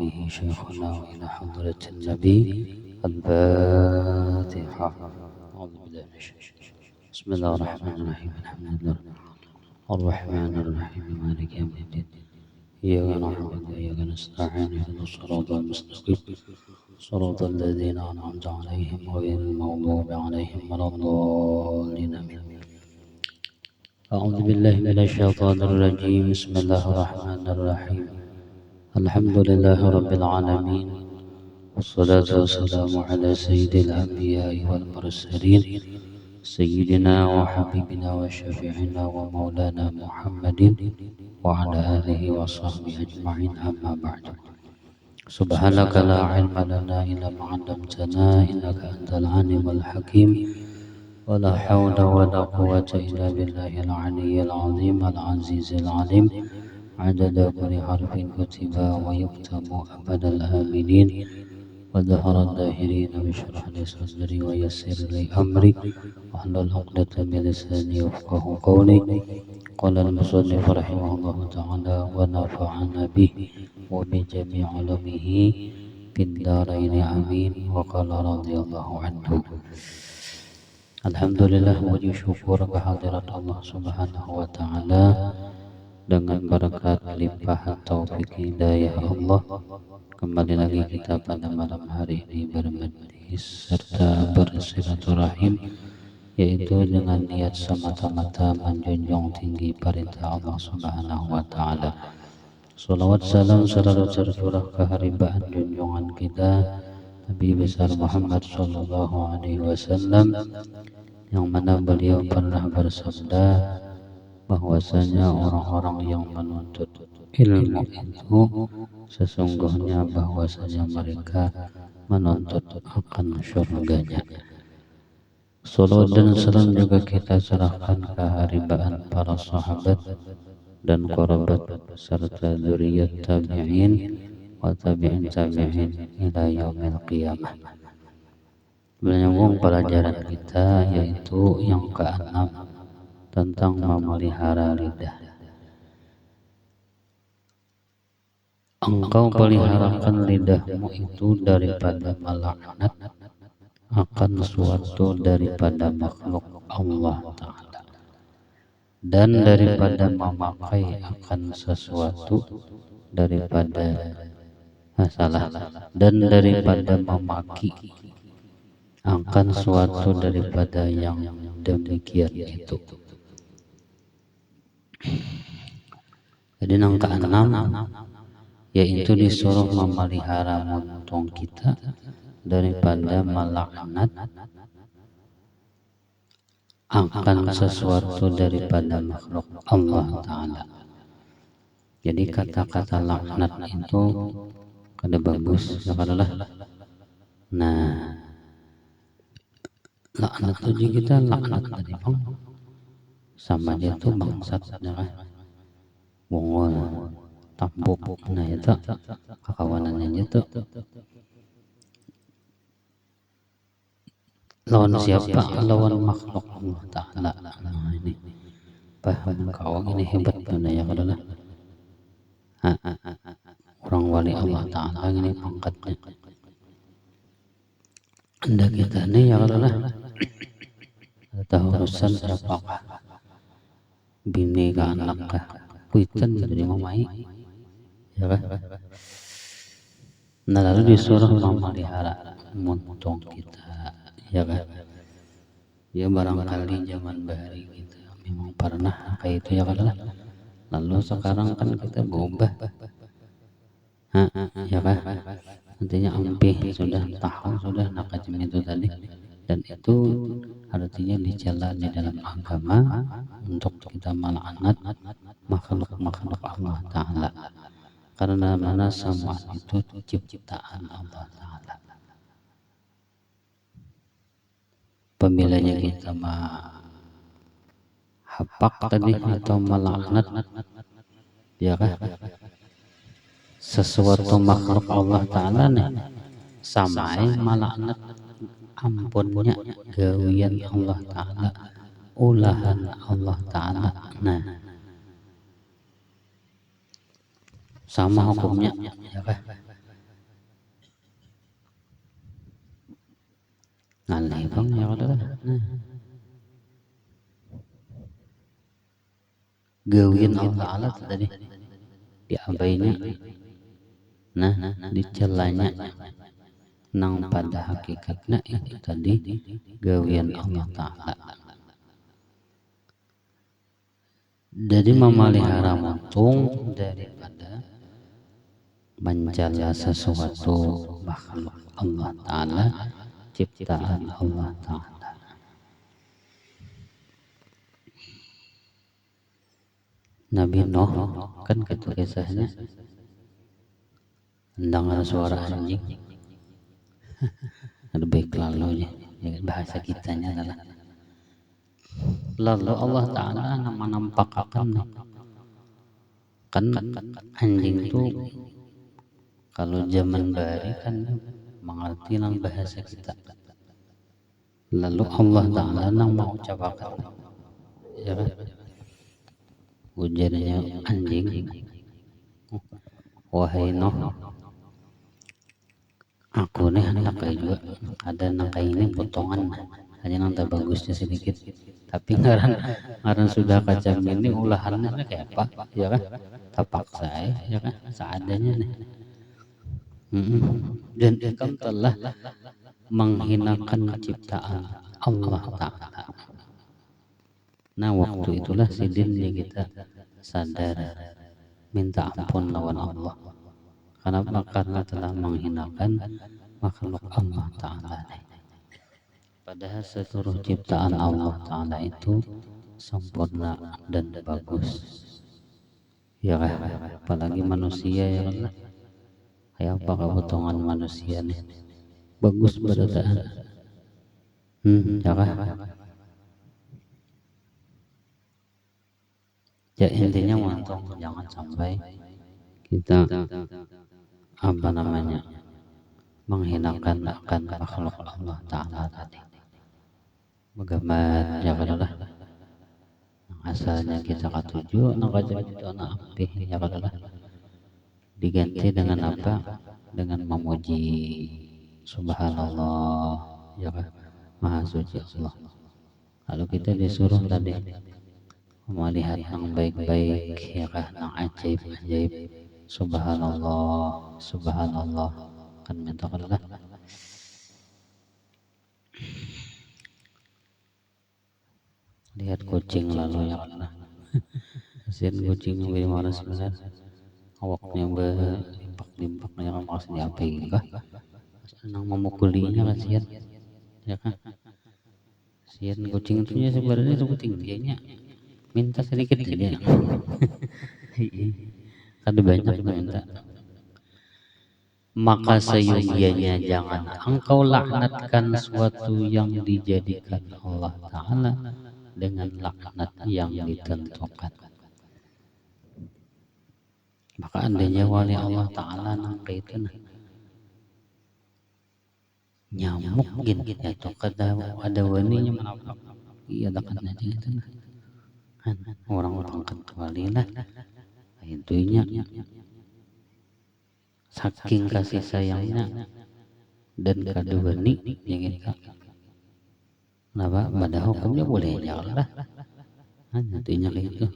به شيخنا وإلى حضرة النبي. الفاتحة. أعوذ بالله من الشيطان. بسم الله الرحمن الرحيم. الحمد لله الرحمن الرحيم مالك يوم الدين. إياك نعبد وإياك نستعين اهدنا الصراط المستقيم صراط الذين أنعمت عليهم غير المغضوب عليهم ولا الضالين. أعوذ بالله من الشيطان الرجيم. بسم الله الرحمن الرحيم. الحمد لله رب العالمين، والصلاة والسلام على سيد الأنبياء والمرسلين سيدنا وحبيبنا وشفيعنا ومولانا محمد وعلى آله وصحبه أجمعين. أما بعد، سبحانك لا علم لنا إلا ما علمتنا إنك أنت العليم الحكيم. ولا حول ولا قوة إلا بالله العلي العظيم العزيز العليم. عدد كل حرف كتب ويكتب أبد الآمنين. وظهر الظاهرين بشرح لي صدري ويسر لي أمري واحلل عقدة من لساني يفقه قولي. قال المصنف رحمه الله تعالى ونفعنا به وبجميع علومه في الدارين آمين. وقال رضي الله عنه. Alhamdulillah, puji syukur kehadirat Allah Subhanahu wa Ta'ala. Dengan berkat limpahan taufik hidayah Allah, kembali lagi kita pada malam hari ini bermajlis serta bersilaturahim, yaitu dengan niat semata-mata menjunjung tinggi perintah Allah Subhanahu wa Ta'ala. Salawat salam selalu tercurah ke haribaan junjungan kita Nabi besar Muhammad sallallahu alaihi wasallam, yang mana beliau pernah bersabda bahwasanya orang-orang yang menuntut ilmu itu sesungguhnya bahwasanya mereka menuntut akan surganya. Salawat dan salam juga kita serahkan ke haribaan para sahabat dan kerabat serta zuriyat tabi'in wa tabi'in tabi'in ila yaumil qiyamah. Menyambung pelajaran kita, yaitu yang keenam tentang memelihara lidah. Engkau peliharakan lidahmu itu daripada melaknat akan suatu daripada makhluk Allah Ta'ala, dan daripada memakai akan sesuatu daripada dan daripada memaki akan suatu daripada yang demikian itu. Jadi yang keenam, yaitu disuruh memelihara mulut kita daripada melaknat akan sesuatu daripada makhluk Allah Ta'ala. Jadi kata-kata laknat itu kada bagus ya kadalah. Nah, laknat itu kita laknat tadi bang sama dia tuh bangsat ya kan, wongol tampuk, nah itu kekawanannya itu lawan siapa? Lawan makhluk Allah Ta'ala. Nah ini paham kau ini hebat benar ya kadalah. Orang wali Allah Ta'ala ini pangkatnya. Anda kita ini ya kadalah tahu urusan siapakah, bini ke anak kah, kuitan jadi mamai ya kan. Nah lalu disuruh memelihara muntung kita ya kan. Ya barangkali zaman bahari kita memang pernah kayak itu ya kadalah. Lalu sekarang kan kita berubah ya kan. Artinya ampih sudah tahu sudah nakajim itu tadi, dan itu artinya dicela di dalam agama untuk kita melaknat makhluk-makhluk Allah Ta'ala, karena mana semua itu ciptaan Allah Ta'ala. Pemilanya kita hapak tadi atau melaknat ya kan, sesuatu makhluk Allah Ta'ala nih samai melaknat ampunnya gawian Allah Ta'ala, ulahan Allah Ta'ala. Nah sama hukumnya ya kan. ngalih bang ya udah. Nah, gawin Allah Ta'ala tadi diabainya, nah dicelanya, nang pada hakikatnya itu tadi gawian Allah Ta'ala. Jadi memelihara muntung daripada mencela sesuatu makhluk Allah Ta'ala, ciptaan Allah Ta'ala. Nabi Nuh kan gitu kisahnya, mendengar suara anjing, ada baik lalu ya, bahasa kitanya adalah lalu Allah Ta'ala menampakkan kan anjing itu kalau zaman bari kan mengerti nang bahasa kita, lalu Allah Ta'ala nang mau ucapakan ya kan ujarnya anjing, wahai Nuh, aku nih anak juga ada nang ini potongan hanya nang tak bagusnya sedikit, tapi ngaran sudah kacang ini ulahannya kayak apa ya kan, tapak saya ya kan seadanya nih. Dan engkau telah menghinakan ciptaan Allah Ta'ala. Nah waktu itulah sidinnya kita sadar minta ampun lawan Allah. Karena telah menghinakan makhluk Allah Ta'ala. Padahal seluruh ciptaan Allah Ta'ala itu sempurna dan bagus. Ya kan? Apalagi manusia ya kan? Kayak apa kepotongan manusia nih? Bagus berdasarkan. Ya kan? Ya intinya untung jangan sampai kita apa namanya menghinakan akan makhluk Allah Ta'ala tadi. Bagaimana ya kadalah asalnya kita katuju nak jadi itu anak api ya kadalah diganti dengan apa, dengan memuji subhanallah ya kan, maha suci Allah. Lalu kita disuruh tadi melihat yang baik-baik ya kan, yang ajaib-ajaib, subhanallah subhanallah, kan minta kadalah lihat kucing lalu ya kan, kasihan kucing yang bagaimana sebenarnya awaknya berimpak-impak yang maksudnya apa enggak senang memukulinya, kasihan ya kan, kasihan kucing itu ya sebenarnya itu tingginya minta sedikit aja ada banyak minta. Maka seyogianya jangan engkau laknatkan suatu yang dijadikan Allah Ta'ala dengan laknat yang ditentukan. Maka andainya wali Allah Ta'ala nang kaitan nyamuk gini atau ada waninya menapa iya dakatnya itu kan orang-orang kecuali lah intinya saking kasih sayangnya dan kado wani yang itu kenapa pada hukumnya boleh jalan lah intinya kayak itu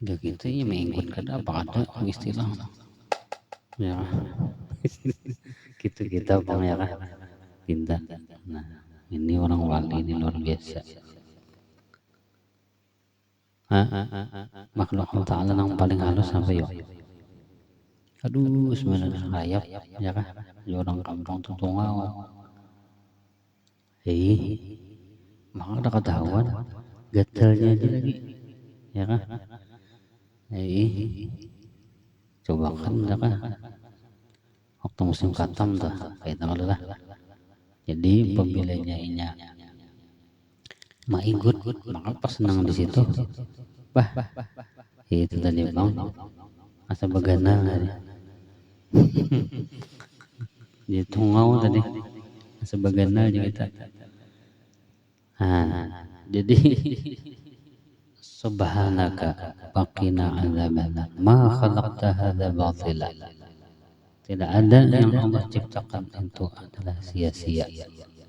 ya gitu ya mengikut kada apa ada istilah ya gitu kita bang ya kan pintar. Nah ini orang wali ini luar biasa. Makhluk Allah Ta'ala yang paling halus sampai yuk aduh sebenarnya rayap ya kan di orang kampung tuh tungau maka ada ketahuan gatalnya aja lagi ya kan coba kan ya kan waktu musim katam tuh kayak tanggal lah. Jadi pemilihnya ini ikut maka pas senang di situ bah itu tadi bang asa beganal tadi di tungau tadi asa beganal juga kita jadi subhanaka faqina adzabana ma khalaqta hadza batila, Tidak ada yang Allah ciptakan itu adalah sia-sia.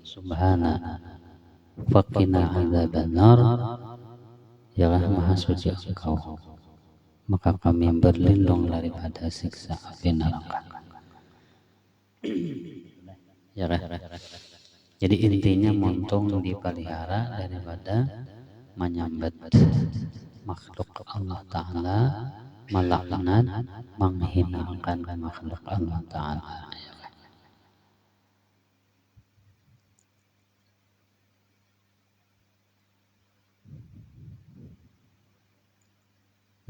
Subhana faqina adzabannar, ya Maha Suci Engkau, maka kami berlindung daripada siksa api neraka. Ya kan? Jadi intinya muntung dipelihara daripada menyambat makhluk Allah Ta'ala, melaknat, menghinakan makhluk Allah Ta'ala.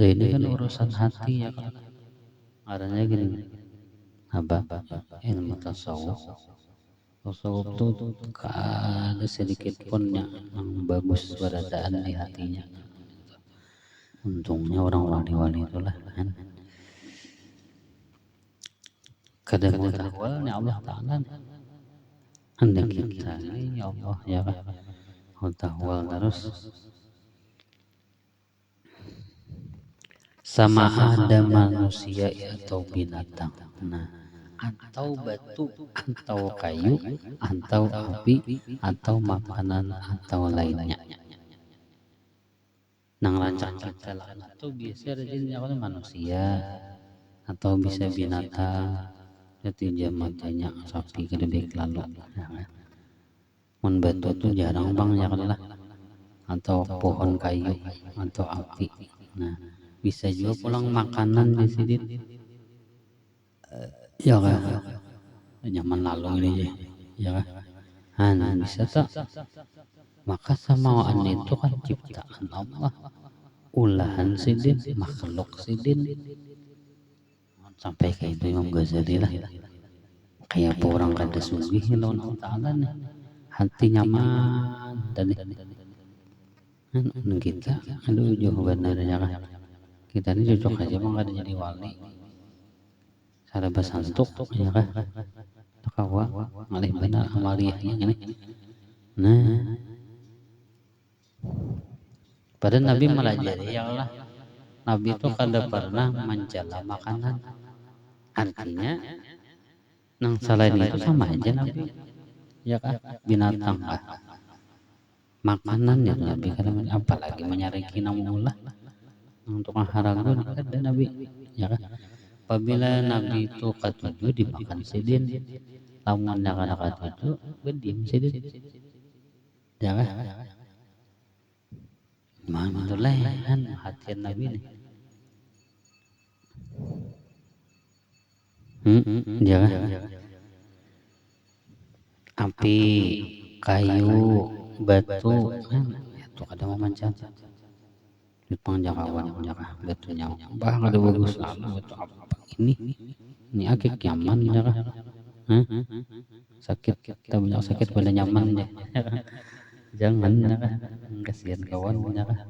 Nah, ini kan urusan hati ya kan. Adanya gini, apa? Ilmu tasawuf. Tasawuf itu ada sedikit pun yang bagus beradaan di hatinya. Untungnya orang wali-wali itulah kan. Kadang mutahwalnya Allah Ta'ala. Anda kita ini ya Allah ya kan. Mutahwal terus. Sama ada manusia atau binatang, nah atau batu, atau kayu, atau api, atau makanan, atau lainnya. Nang rancang kita lah itu bisa rejimnya manusia, atau bisa binatang, jadi matanya sapi gede lalu. Mun batu tuh jarang bang ya kan lah, atau pohon kayu, atau api. Nah bisa juga pulang makanan di sini. Ya kan? Zaman lalu ini ya kan? Bisa tak? Maka samaan itu kan ciptaan Allah. Ulahan sidin, makhluk sidin. Sampai kayak itu Imam Ghazali lah. Kayak orang kada sugih lawan Allah Ta'ala nih. Hati nyaman dan kita aduh jauh benernya kan. Kita ini cocok aja mah kada jadi wali. Cara basantuk ya kan. Takawa ngalih benar amaliyahnya ini. Nah. Pada Nabi melajari ya Allah. Nabi itu kada pernah mencela makanan. Artinya nang selain itu sama aja Nabi. Ya kan binatang lah. Makanan ya Nabi kada apalagi menyariki namullah. Untuk haragun ada Nabi ya kan. Apabila Nabi itu katuju dimakan sidin, lamun kada katuju bedim sidin ya kan. Alhamdulillah kan hati Nabi nih ya kan. Api, kayu, batu kan itu kada memancat. Jepang Jakawan Jaka batunya bah ada bagus lama batu apa ini akik nyaman Jaka sakit kita banyak sakit pada nyaman ya jangan Jaka kasihan kawan Jaka.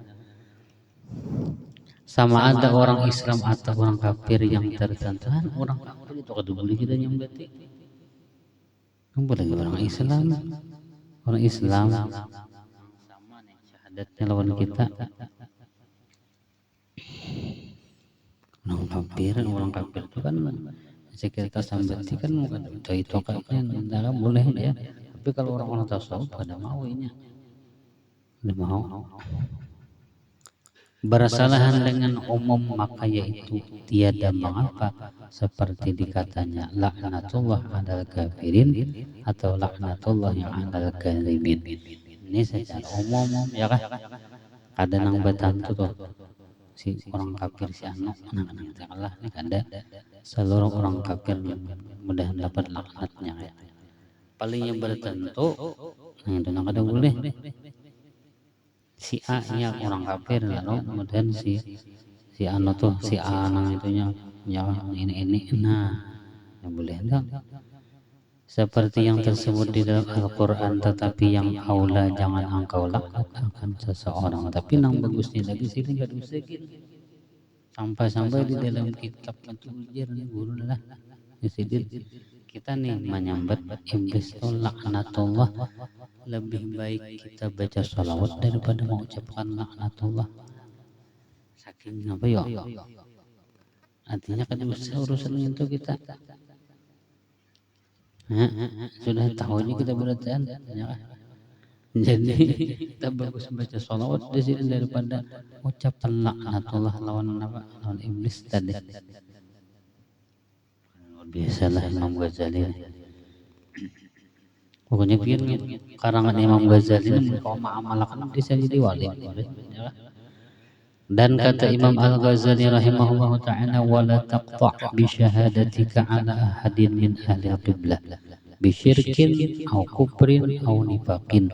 Sama ada orang Islam atau orang kafir yang tertentu orang kafir itu kada boleh kita nyambati kan boleh orang Islam sama nih syahadatnya lawan kita. Orang kafir itu kan kita sambati kan itu kayaknya boleh ya. Tapi kalau orang tasawuf pada mau ini, tidak mau. Bersalahan dengan umum maka yaitu tiada mengapa seperti dikatanya laknatullah alal kafirin atau laknatullah yang alal kadzibin. Ini secara umum ya kan. Ada nang betantu tuh. Si orang kafir si anak Allah ini ada seluruh orang kafir mudah dapat laknatnya ya. Paling yang bertentu nah itu nang kada boleh si A nya orang kafir lalu kemudian si anu tuh si A nang itunya ya ini nah yang boleh enggak seperti yang tersebut di dalam Al-Quran, tetapi yang aula jangan engkau laknat akan seseorang. Tapi nang bagusnya lagi sini nggak diusahakan sampai-sampai di dalam kitab itu ujar guru lah kita nih menyambat iblis itu laknatullah. Lebih baik kita baca sholawat daripada mengucapkan laknatullah. Saking apa ya? Artinya kan urusan itu kita Sudah tahu aja kita berataan, ya kan? Jadi kita bagus baca sholawat di sini daripada ucapan laknatullah lawan apa? Lawan iblis tadi. Luar biasa lah Imam Ghazali. Pokoknya pian karangan Imam Ghazali ini kalau mengamalkan bisa jadi wali. Ya kan? Dan kata Imam Al-Ghazali rahimahullah ta'ala, wala taqta' bi syahadatika ala ahadin min ahli al-qiblah bisyirkin aw kufrin aw nifaqin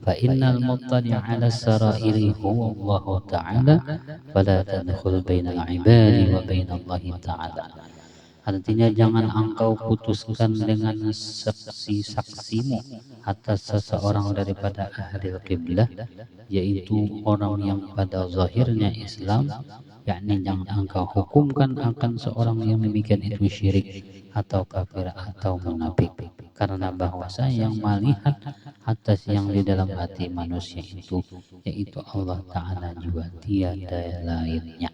fa innal muttali' ala sarairi huwa Allah ta'ala fala tadkhul bainal ibadi wa bainallahi ta'ala. Artinya jangan engkau putuskan dengan saksi-saksimu atas seseorang daripada ahli qiblah, yaitu orang yang pada zahirnya Islam, yakni jangan engkau hukumkan akan seorang yang demikian itu syirik atau kafir atau munafik, karena bahwasa yang melihat atas yang di dalam hati manusia itu yaitu Allah Ta'ala juga, tiada lainnya.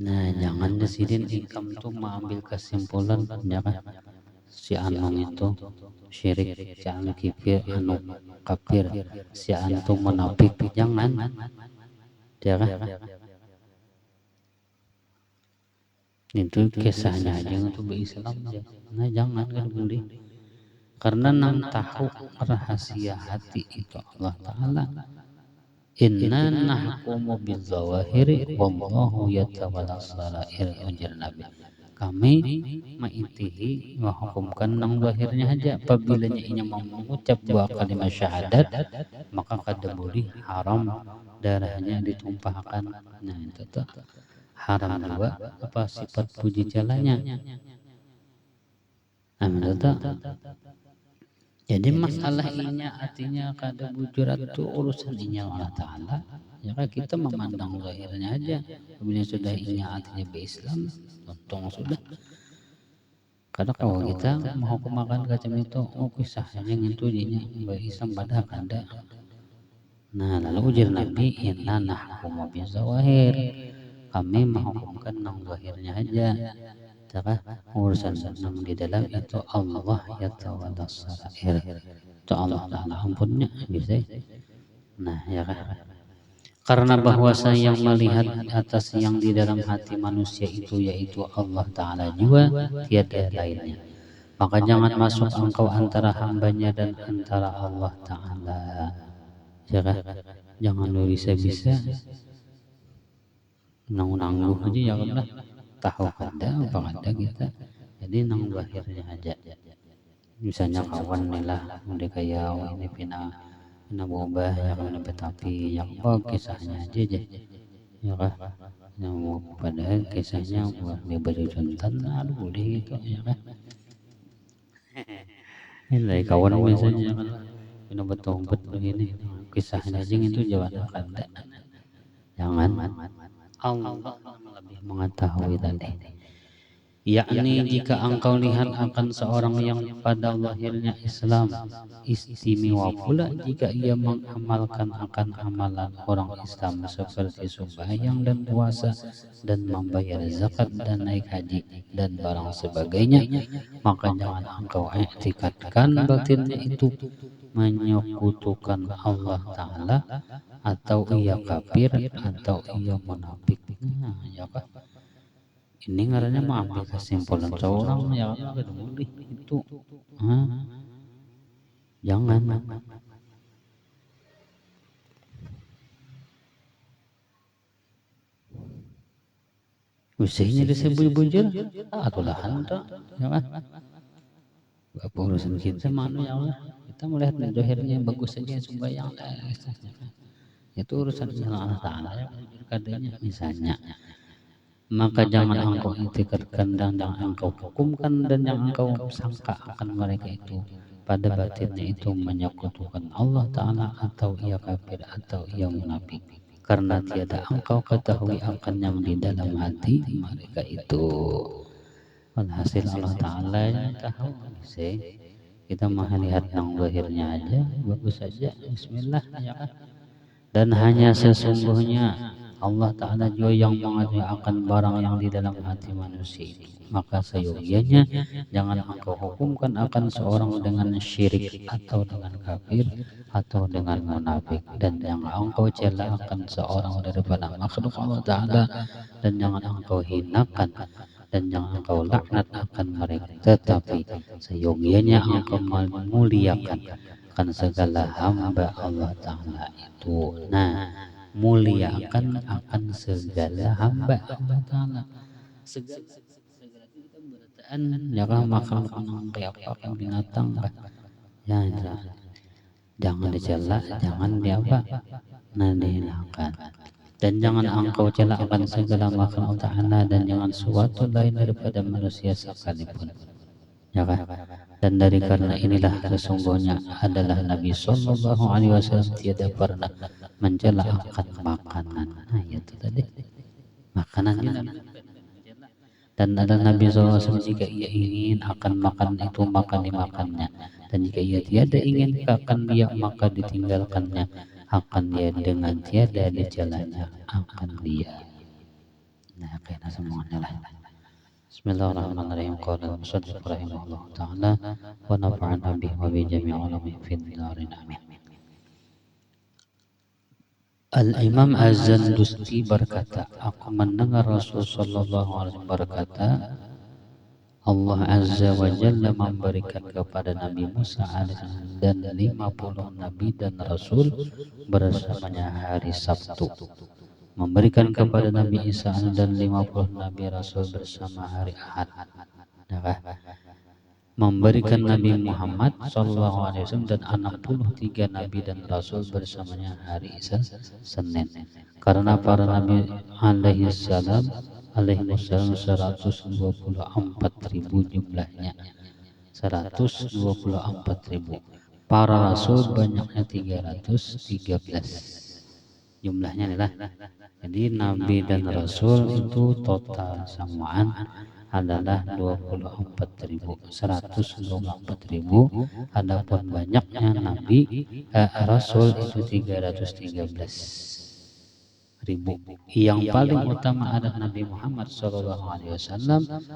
Nah, jangan disidin ikam tuh mengambil kesimpulan ya kan, si anu itu syirik, si anu kafir, si anu munafik, jangan ya kan. Itu kisahnya aja untuk berislam ya. Nah, jangan kan beli, karena nang tahu rahasia hati itu Allah Ta'ala. Inna nahkumu bizawahiri wallahu yatawalla sarair, ujar Nabi. Kami ma'intihi menghukumkan nang zahirnya aja. Apabila inya mau mengucap dua kalimat syahadat, maka kada boleh haram darahnya ditumpahkan. Nah itu tuh haram juga apa sifat puji jalanya. Amin tuh. Jadi masalah inya artinya kada bujurat itu urusan inya Allah Ta'ala. Ya kan kita memandang zahirnya aja. Kemudian sudah inya artinya berislam, untung sudah. Kadang kalau kita menghukum makan kacang itu, oh kisahnya yang itu inya berislam pada kada. Nah lalu ujar Nabi, inna nahkumu bizawahir. Kami menghukumkan nang zahirnya aja. Urusan yang di dalam itu Allah ya tawalla sarair, itu Allah Ta'ala ampunnya bisa. Nah ya kan, karena bahwasa yang melihat atas yang di dalam hati manusia itu yaitu Allah Ta'ala juga, tiada lainnya. Maka jangan masuk engkau antara hambanya dan antara Allah Ta'ala ya kan. Jangan lu bisa-bisa nanggung aja ya Allah, tahu kada apa kada kita, jadi nang zahirnya aja. Misalnya kawan nih lah udah kayak ini pina berubah ya kan, tapi yang kisahnya aja ya kan, yang padahal kisahnya dia berjuntan aduh boleh gitu ya kan. Ini dari kawan misalnya kan pina betul begini kisahnya aja itu jawaban kada. Jangan, Allah lebih mengetahui tadi. Yakni jika engkau lihat akan seorang yang pada lahirnya Islam, istimewa pula jika ia mengamalkan akan amalan orang Islam seperti sembahyang dan puasa dan membayar zakat dan naik haji dan barang sebagainya, maka jangan engkau i'tikadkan batinnya itu menyekutukan Allah Ta'ala, atau ia kafir atau ia munafik. Nah, ya kan? Ini ngarannya mengambil kesimpulan seorang ya kan, boleh itu. Jangan. Usahanya disebut bujur, atulah hantar, ya kan? Apa urusan kita mana ya Allah? Kita melihat zahirnya bagus saja sembahyang, itu urusan Allah Ta'ala ya, kadanya misalnya. Maka jangan engkau i'tikadkan dan jangan engkau hukumkan dan jangan engkau sangka akan mereka itu pada batinnya itu menyekutukan Allah Ta'ala atau ia kafir atau ia munafik, karena tiada engkau ketahui akan yang di dalam hati mereka itu. Alhasil Allah Ta'ala yang tahu sih, kita melihat yang zahirnya aja bagus saja, bismillah ya kan. Dan hanya sesungguhnya Allah Ta'ala juga yang mengetahui akan barang yang di dalam hati manusia itu. Maka seyogianya jangan engkau hukumkan akan seorang dengan syirik atau dengan kafir atau dengan munafik, dan jangan engkau cela akan seorang daripada makhluk Allah Ta'ala, dan jangan engkau hinakan dan jangan engkau laknat akan mereka, tetapi seyogianya engkau memuliakan akan segala hamba Allah Ta'ala itu. Nah, muliakan akan segala hamba Allah Ta'ala. Segala itu berataan ya kan, makhluk kayak apa kan, binatang kan. Ya, jangan dicela, jangan diapa, nah dihinakan. Dan jangan engkau cela akan segala makhluk Allah Ta'ala, dan jangan suatu lain daripada manusia sekalipun. Ya kan? Dan dari karena inilah sesungguhnya adalah Nabi Sallallahu Alaihi Wasallam tiada pernah mencela akan makanan. Nah itu tadi makanan juga. Dan adalah Nabi SAW jika ia ingin akan makan itu maka dimakannya, dan jika ia tiada ingin akan dia maka ditinggalkannya, akan dia dengan tiada dicelanya akan dia. Nah kayaknya semuanya lah. Bismillahirrahmanirrahim. Qala al-musannif rahimahullah ta'ala wa nafa'ana bihi wa bi jami'i ulumi fid darin amin. Al-Imam Az-Zandusti berkata, aku mendengar Rasul sallallahu alaihi wasallam berkata, Allah Azza wa Jalla memberikan kepada Nabi Musa alaihissalam dan 50 nabi dan rasul bersamanya hari Sabtu, memberikan kepada Nabi Isa dan 50 nabi rasul bersama hari Ahad, memberikan Nabi Muhammad SAW dan 63 nabi dan rasul bersamanya hari Senin, karena para nabi alaihissalam 124.000 jumlahnya, 124.000. Para rasul banyaknya 313 jumlahnya adalah. Jadi nabi dan rasul itu total samaan adalah 24.000, 124.000. Adapun banyaknya nabi rasul itu 313.000. Yang paling utama adalah Nabi Muhammad SAW,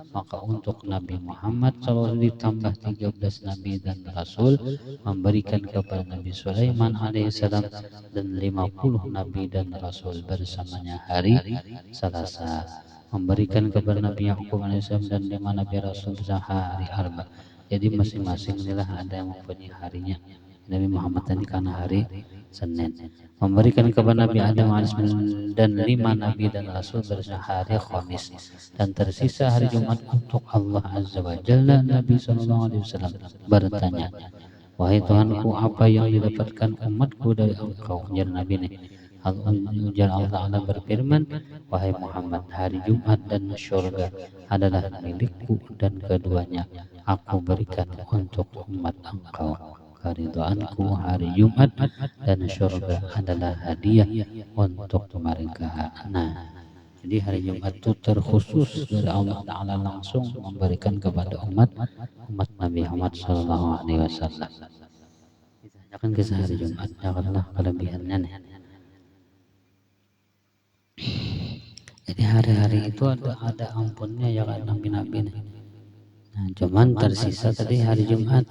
maka untuk Nabi Muhammad SAW ditambah 13 nabi dan rasul, memberikan kepada Nabi Sulaiman alaihissalam dan 50 nabi dan rasul bersamanya hari Selasa, memberikan kepada Nabi Yakub alaihissalam dan 5 nabi rasul bersama hari Arba. Jadi masing-masing inilah ada yang mempunyai harinya. Nabi Muhammad tadi karena hari Senin, memberikan kepada Nabi Adam alaihissalam dan 5 nabi dan rasul bersama hari Khamis, dan tersisa hari Jumat untuk Allah Azza wa Jalla. Nabi SAW bertanya, wahai Tuhanku, apa yang didapatkan umatku dari engkau? Ujar Nabi ini. Ujar Allah berfirman, wahai Muhammad, hari Jumat dan syurga adalah milikku, dan keduanya aku berikan untuk umat engkau. Keridhaanku hari Jumat dan syurga adalah hadiah untuk mereka. Nah, jadi hari Jumat itu terkhusus dari Allah Ta'ala langsung memberikan kepada umat Nabi Muhammad Sallallahu Alaihi Wasallam. Jangan kisah hari Jumat, janganlah kelebihannya nih. Jadi hari-hari itu ada ampunnya ya kan nabi-nabi nih. Nah, cuman tersisa tadi hari Jumat.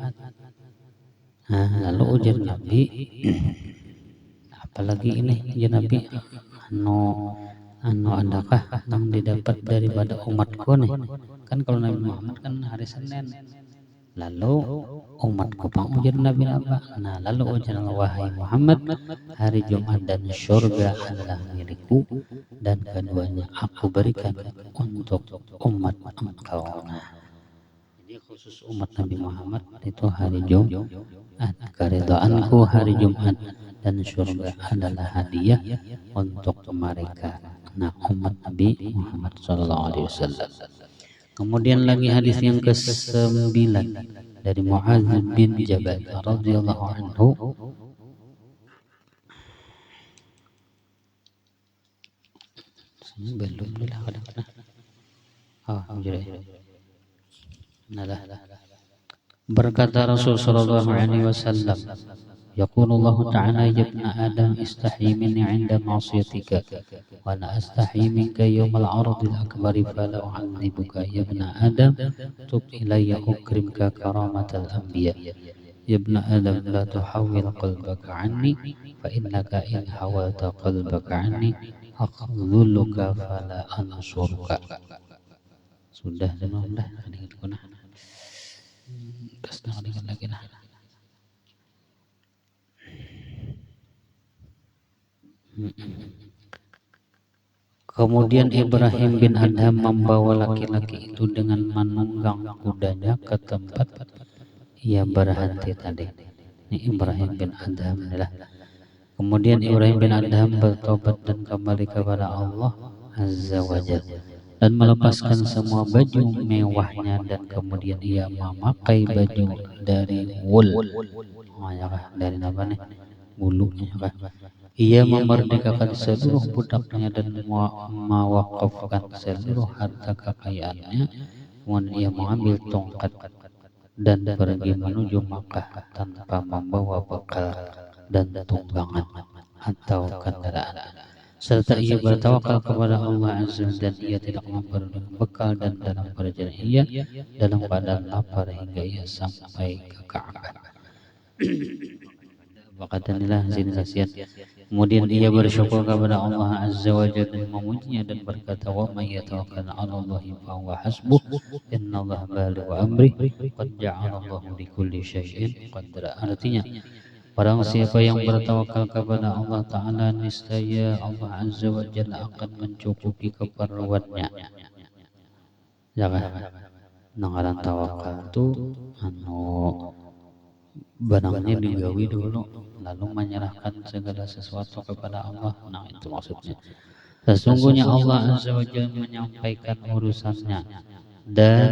Nah, lalu ujar Nabi, apalagi ini ya Nabi, adakah yang didapat daripada umatku nih? Kan kalau Nabi Muhammad kan hari Senin, lalu umatku pang ujar Nabi apa? Nah, lalu ujar, wahai Muhammad, hari Jumat dan syurga adalah milikku, dan keduanya aku berikan untuk umat engkau. Nah, jadi khusus umat Nabi Muhammad itu hari Jumat. Keridhaanku hari Jumat dan syurga adalah hadiah untuk mereka. Nah, umat Nabi Muhammad SAW. Kemudian lagi hadis yang ke-9 dari Mu'adz bin Jabal radhiyallahu anhu. Belum lah kadang-kadang. Berkata Rasul sallallahu alaihi wasallam, Yaqulullahu ta'ala ya ibna Adam istahi minni 'inda ma'siyatika wa la astahi minka yawmal 'ardil akbari fala u'adzibuka ya ibna Adam tub ilayya ukrimka karamatal anbiya ya ibna Adam la tuhawwil qalbaka 'anni fa innaka in hawalta qalbaka 'anni akhdhuluka fala ansuruka. Sudah sudah lagi nah. Kemudian Ibrahim bin Adham membawa laki-laki itu dengan menunggang kudanya ke tempat ia berhenti tadi. Ini Ibrahim bin Adham adalah. Kemudian Ibrahim bin Adham bertobat dan kembali kepada Allah Azza wa Jalla dan melepaskan semua baju mewahnya dan kemudian ia memakai baju dari wool. Oh ya kah, dari apa nih? Bulunya kah? Ia memerdekakan seluruh budaknya dan mewakafkan seluruh harta kekayaannya. Kemudian ia mengambil tongkat dan pergi menuju Makkah tanpa membawa bekal dan tunggangan atau kendaraan. Serta ia bertawakal kepada Allah Azza dan ia tidak memerlukan bekal dan dalam perjalanan ia dalam keadaan lapar hingga ia sampai ke Ka'bah. Wakatanilah sini kasihan. Kemudian ia bersyukur kepada Allah Azza wa Jalla dan memujinya dan berkata wa may yatawakkal 'ala Allahi fa huwa hasbuh innallaha balighu amri qad ja'ala Allahu likulli syai'in qadra. Artinya barang siapa yang bertawakal kepada Allah Ta'ala niscaya Allah Azza wa Jalla akan mencukupi keperluannya. Jangan nangaran tawakal tu barangnya digawi dulu lalu menyerahkan segala sesuatu kepada Allah. Nah itu maksudnya. Sesungguhnya Allah Azza wa Jalla menyampaikan urusannya dan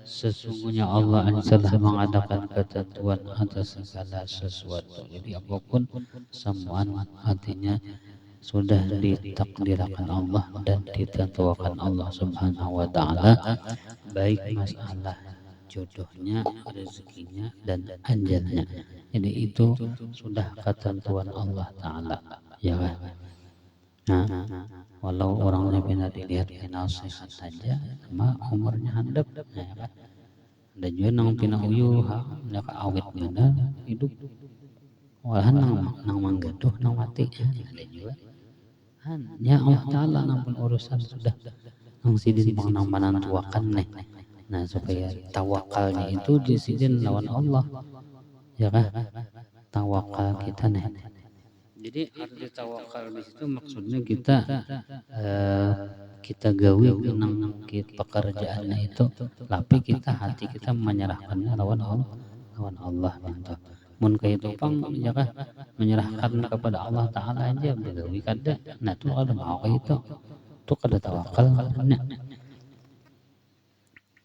sesungguhnya Allah telah mengadakan ketentuan atas segala sesuatu. Jadi apapun semuanya artinya sudah ditakdirkan Allah dan ditentukan Allah Subhanahu wa Ta'ala, baik masalah jodohnya, rezekinya dan ajalnya. Jadi itu sudah ketentuan Allah Ta'ala, ya kan? Nah, walau orangnya benar dilihat kenal sehat saja, mah umurnya handap, ya kan? Dan juga nang pina uyuh, nang awet benar hidup. Walahan nang manggaduh, nang mati, ada juga. Ya Allah Ta'ala nampun urusan sudah nang sidin nang manantuakan nih. Nah supaya tawakalnya itu disidin lawan Allah, ya kan? Tawakal kita nih. Jadi arti tawakal di situ maksudnya kita gawe nang pekerjaannya itu, tapi hati kita menyerahkannya lawan Allah gitu. Mun kayak tupang ya kan menyerahkan kepada Allah Ta'ala aja begawi kada. Nah itu ada mau kayak itu kada tawakal kadanya.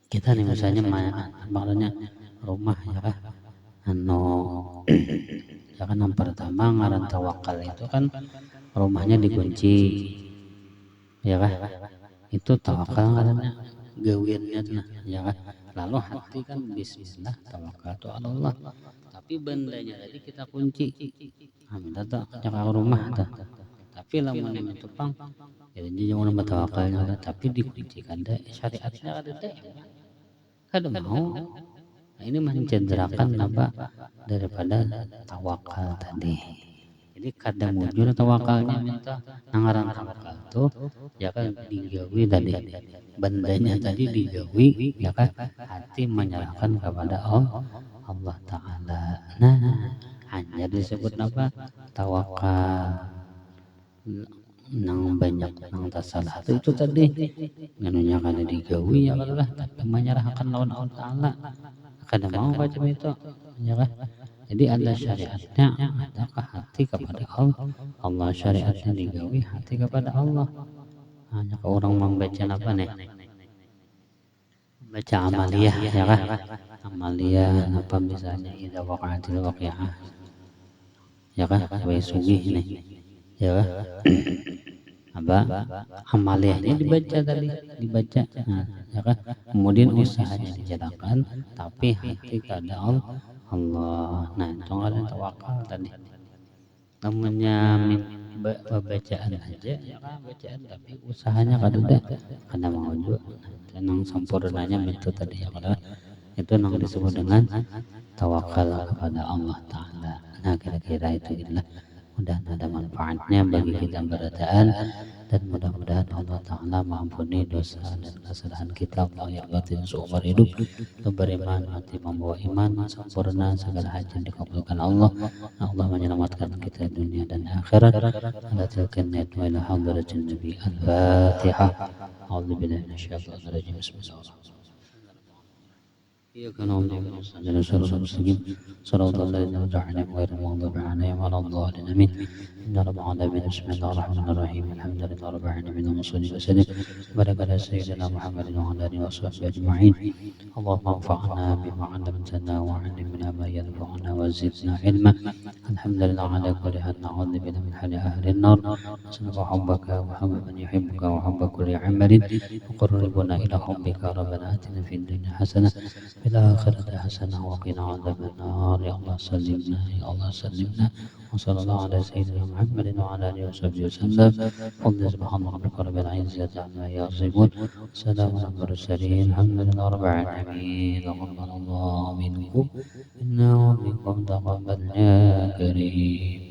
Kita nih misalnya maknanya rumah ya kan ya kan yang pertama ngaran tawakal itu kan rumahnya dikunci ya kan itu tawakal ngarannya gawiannya ya kan. Lalu hati kan bismillah tawakkaltu ala Allah, tapi bandanya tadi kita kunci minta tak nyaka rumah tak, tapi lamun yang tupang jadi jangan bertawakalnya tapi dikunci kada syariatnya kada mau. Nah, ini mencederakan apa daripada tawakal tadi. Jadi kadang mujur tawakalnya minta nangaran tawakal tuh ya kan digawi tadi bandanya tadi digawi ya kan hati menyerahkan kepada Allah Ta'ala. Nah hanya disebut apa tawakal nang banyak nang tasalah itu tadi nganunya kada digawi ya kan tapi menyerahkan lawan Allah Ta'ala kada mau macam itu ya kan. Jadi ada syariatnya, adakah hati kepada Allah, syariatnya digawi hati kepada Allah. Hanya ke orang membaca apa nih? Baca amaliyah ya kan? Amaliyah apa misalnya idza waqa'atil waqi'ah. Ya kan? Wa sugih nih. Ya kan? Apa? Amaliyahnya dibaca tadi, dibaca. Nah, ya kan? Kemudian usahanya dijalankan tapi hati kepada Allah. Nah, itu ada tawakal tadi. Namanya bacaan aja, ya kan bacaan tapi usahanya kaduda karena mau juga. Tenang sempurnanya itu tadi ya kan. Itu yang disebut dengan tawakal kepada Allah Ta'ala. Nah, kira-kira itu adalah mudah ada manfaatnya bagi kita berataan, dan mudah-mudahan Allah Ta'ala mengampuni dosa dan kesalahan kita, lahir batin seumur hidup, beriman mati membawa iman sempurna, segala hajat dikabulkan Allah. Allah menyelamatkan kita dunia dan akhirat. Ala tilkan niat wa ila hadratin nabi. Al-Fatihah. A'udzubillahi minasyaitonir rajim. Bismillahirrahmanirrahim. إياك نعبد وإياك نستعين صراط المستقيم صراط الذين أنعمت عليهم غير المغضوب عليهم ولا الضالين آمين. إن رب العالمين بسم الله الرحمن الرحيم الحمد لله رب العالمين وصلي وسلم وبارك على سيدنا محمد وعلى آله وصحبه أجمعين. اللهم انفعنا بما علمتنا وعلمنا ما ينفعنا وزدنا علما. الحمد لله على كل حال، نعوذ بك من حال أهل النار. نسألك حبك وحب من يحبك وحب كل عمل وقربنا إلى حبك. ربنا آتنا في الدنيا حسنة في الآخرة حسنة وقنا عذاب النار. يا الله سلمنا، يا الله سلمنا. وصلى الله على سيدنا محمد وعلى آله وصحبه وسلم. قل سبحان ربك رب العزة عما يصفون، سلام على المرسلين، الحمد لله رب العالمين. تقبل الله منكم إنه منكم تقبل يا كريم.